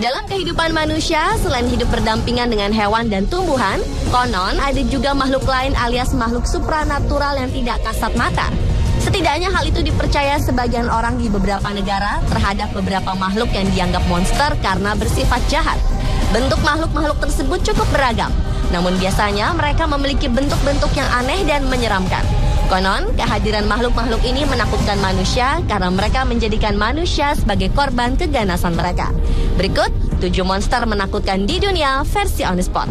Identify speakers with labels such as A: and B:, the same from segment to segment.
A: Dalam kehidupan manusia, selain hidup berdampingan dengan hewan dan tumbuhan, konon ada juga makhluk lain alias makhluk supranatural yang tidak kasat mata. Setidaknya hal itu dipercaya sebagian orang di beberapa negara terhadap beberapa makhluk yang dianggap monster karena bersifat jahat. Bentuk makhluk-makhluk tersebut cukup beragam, namun biasanya mereka memiliki bentuk-bentuk yang aneh dan menyeramkan. Konon, kehadiran makhluk-makhluk ini menakutkan manusia karena mereka menjadikan manusia sebagai korban keganasan mereka. Berikut 7 monster menakutkan di dunia versi On The Spot.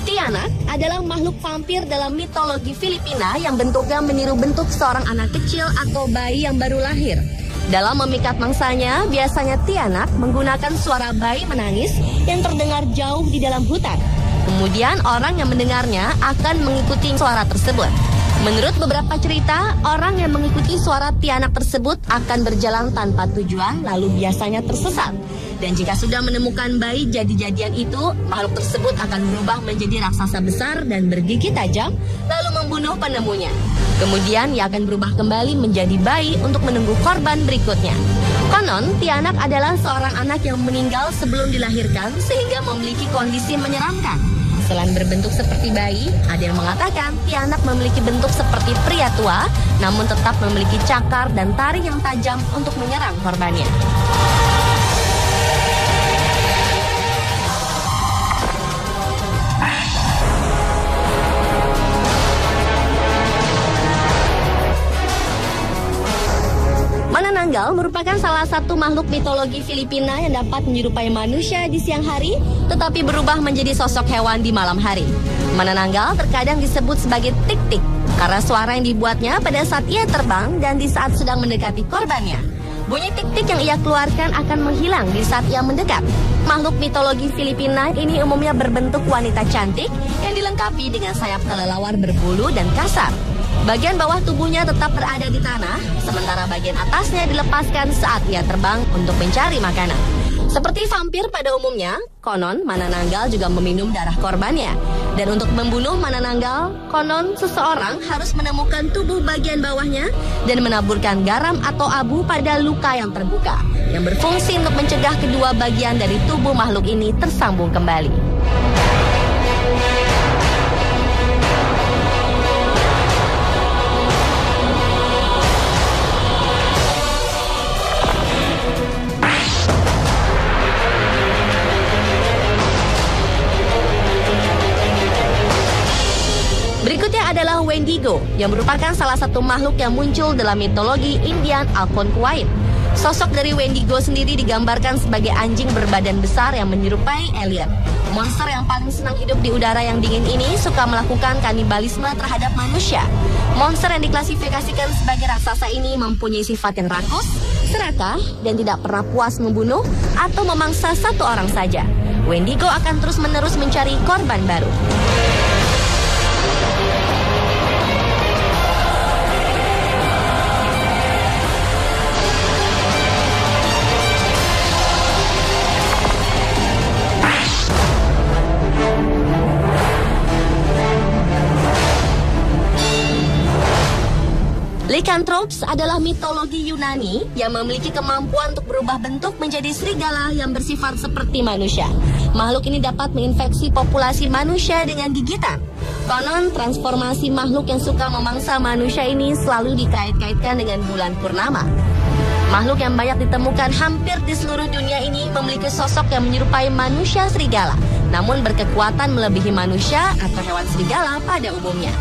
A: Tianak adalah makhluk vampir dalam mitologi Filipina yang bentuknya meniru bentuk seorang anak kecil atau bayi yang baru lahir. Dalam memikat mangsanya, biasanya Tianak menggunakan suara bayi menangis yang terdengar jauh di dalam hutan. Kemudian orang yang mendengarnya akan mengikuti suara tersebut. Menurut beberapa cerita, orang yang mengikuti suara Tianak tersebut akan berjalan tanpa tujuan lalu biasanya tersesat. Dan jika sudah menemukan bayi jadi-jadian itu, makhluk tersebut akan berubah menjadi raksasa besar dan bergigi tajam, lalu membunuh penemunya. Kemudian ia akan berubah kembali menjadi bayi untuk menunggu korban berikutnya. Konon, Tianak adalah seorang anak yang meninggal sebelum dilahirkan sehingga memiliki kondisi menyeramkan. Selain berbentuk seperti bayi, ada yang mengatakan Tianak memiliki bentuk seperti pria tua, namun tetap memiliki cakar dan taring yang tajam untuk menyerang korbannya. Manananggal merupakan salah satu makhluk mitologi Filipina yang dapat menyerupai manusia di siang hari, tetapi berubah menjadi sosok hewan di malam hari. Manananggal terkadang disebut sebagai tik-tik, karena suara yang dibuatnya pada saat ia terbang dan di saat sedang mendekati korbannya. Bunyi tik-tik yang ia keluarkan akan menghilang di saat ia mendekat. Makhluk mitologi Filipina ini umumnya berbentuk wanita cantik yang dilengkapi dengan sayap kelelawar berbulu dan kasar. Bagian bawah tubuhnya tetap berada di tanah, sementara bagian atasnya dilepaskan saat ia terbang untuk mencari makanan. Seperti vampir pada umumnya, konon Manananggal juga meminum darah korbannya. Dan untuk membunuh Manananggal, konon seseorang harus menemukan tubuh bagian bawahnya dan menaburkan garam atau abu pada luka yang terbuka, yang berfungsi untuk mencegah kedua bagian dari tubuh makhluk ini tersambung kembali. Berikutnya adalah Wendigo, yang merupakan salah satu makhluk yang muncul dalam mitologi Indian Algonquin. Sosok dari Wendigo sendiri digambarkan sebagai anjing berbadan besar yang menyerupai alien. Monster yang paling senang hidup di udara yang dingin ini suka melakukan kanibalisme terhadap manusia. Monster yang diklasifikasikan sebagai raksasa ini mempunyai sifat yang rakus, serakah, dan tidak pernah puas membunuh atau memangsa satu orang saja. Wendigo akan terus-menerus mencari korban baru. Lycanthropes adalah mitologi Yunani yang memiliki kemampuan untuk berubah bentuk menjadi serigala yang bersifat seperti manusia. Makhluk ini dapat menginfeksi populasi manusia dengan gigitan. Konon, transformasi makhluk yang suka memangsa manusia ini selalu dikait-kaitkan dengan bulan purnama. Makhluk yang banyak ditemukan hampir di seluruh dunia ini memiliki sosok yang menyerupai manusia serigala, namun berkekuatan melebihi manusia atau hewan serigala pada umumnya.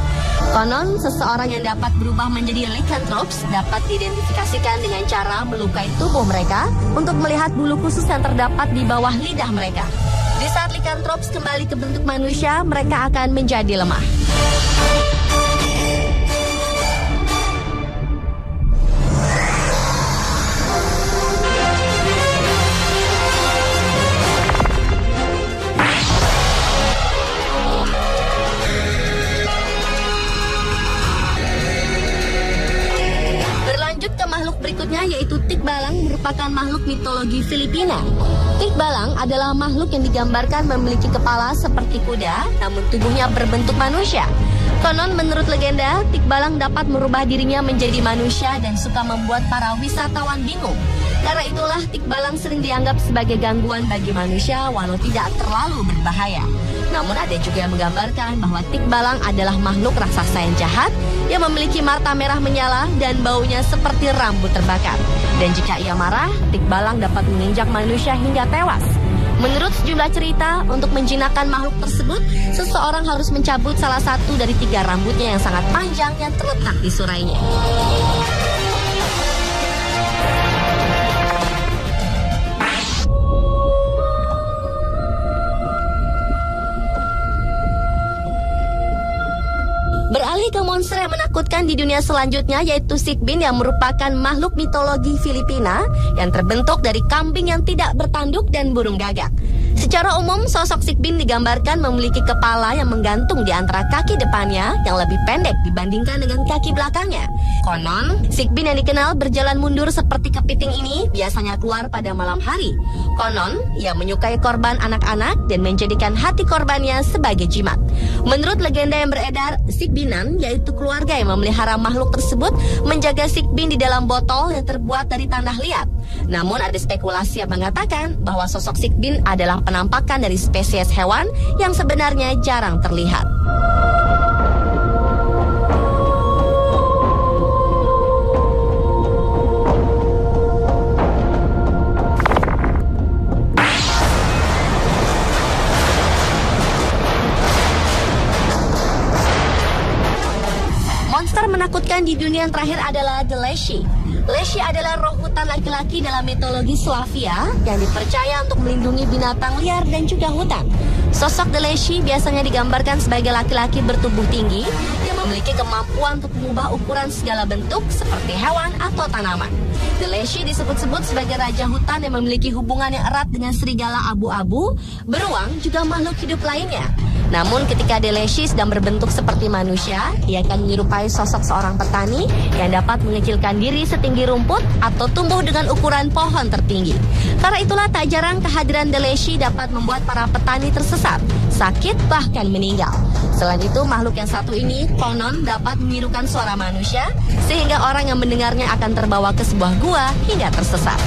A: Konon, seseorang yang dapat berubah menjadi lycanthropes dapat diidentifikasikan dengan cara melukai tubuh mereka untuk melihat bulu khusus yang terdapat di bawah lidah mereka. Di saat lycanthropes kembali ke bentuk manusia, mereka akan menjadi lemah. Lanjut ke makhluk berikutnya yaitu tikbalang, merupakan makhluk mitologi Filipina. Tikbalang adalah makhluk yang digambarkan memiliki kepala seperti kuda, namun tubuhnya berbentuk manusia. Konon menurut legenda, tikbalang dapat merubah dirinya menjadi manusia dan suka membuat para wisatawan bingung. Karena itulah tikbalang sering dianggap sebagai gangguan bagi manusia walau tidak terlalu berbahaya. Namun ada juga yang menggambarkan bahwa tikbalang adalah makhluk raksasa yang jahat yang memiliki mata merah menyala dan baunya seperti rambut terbakar. Dan jika ia marah, tikbalang dapat menginjak manusia hingga tewas. Menurut sejumlah cerita, untuk menjinakkan makhluk tersebut, seseorang harus mencabut salah satu dari 3 rambutnya yang sangat panjang yang terletak di surainya. Beralih ke monster yang menakutkan di dunia selanjutnya yaitu Sigbin yang merupakan makhluk mitologi Filipina yang terbentuk dari kambing yang tidak bertanduk dan burung gagak. Secara umum, sosok Sigbin digambarkan memiliki kepala yang menggantung di antara kaki depannya yang lebih pendek dibandingkan dengan kaki belakangnya. Konon, Sigbin yang dikenal berjalan mundur seperti kepiting ini biasanya keluar pada malam hari. Konon, ia menyukai korban anak-anak dan menjadikan hati korbannya sebagai jimat. Menurut legenda yang beredar, Sigbinan, yaitu keluarga yang memelihara makhluk tersebut, menjaga Sigbin di dalam botol yang terbuat dari tanah liat. Namun ada spekulasi yang mengatakan bahwa sosok Sigbin adalah penampakan dari spesies hewan yang sebenarnya jarang terlihat. Monster menakutkan di dunia yang terakhir adalah The Leshy. Leshy adalah roh hutan laki-laki dalam mitologi Slavia yang dipercaya untuk melindungi binatang liar dan juga hutan. Sosok The Leshy biasanya digambarkan sebagai laki-laki bertubuh tinggi yang memiliki kemampuan untuk mengubah ukuran segala bentuk seperti hewan atau tanaman. The Leshy disebut-sebut sebagai raja hutan yang memiliki hubungan yang erat dengan serigala abu-abu, beruang, juga makhluk hidup lainnya. Namun ketika The Leshy sedang berbentuk seperti manusia, ia akan menyerupai sosok seorang petani yang dapat mengecilkan diri setinggi rumput atau tumbuh dengan ukuran pohon tertinggi. Karena itulah tak jarang kehadiran The Leshy dapat membuat para petani tersesat, sakit, bahkan meninggal. Selain itu, makhluk yang satu ini konon dapat menirukan suara manusia sehingga orang yang mendengarnya akan terbawa ke sebuah gua hingga tersesat.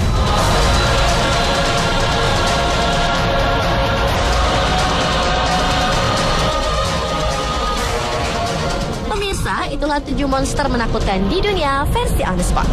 A: Itulah 7 monster menakutkan di dunia versi on the spot.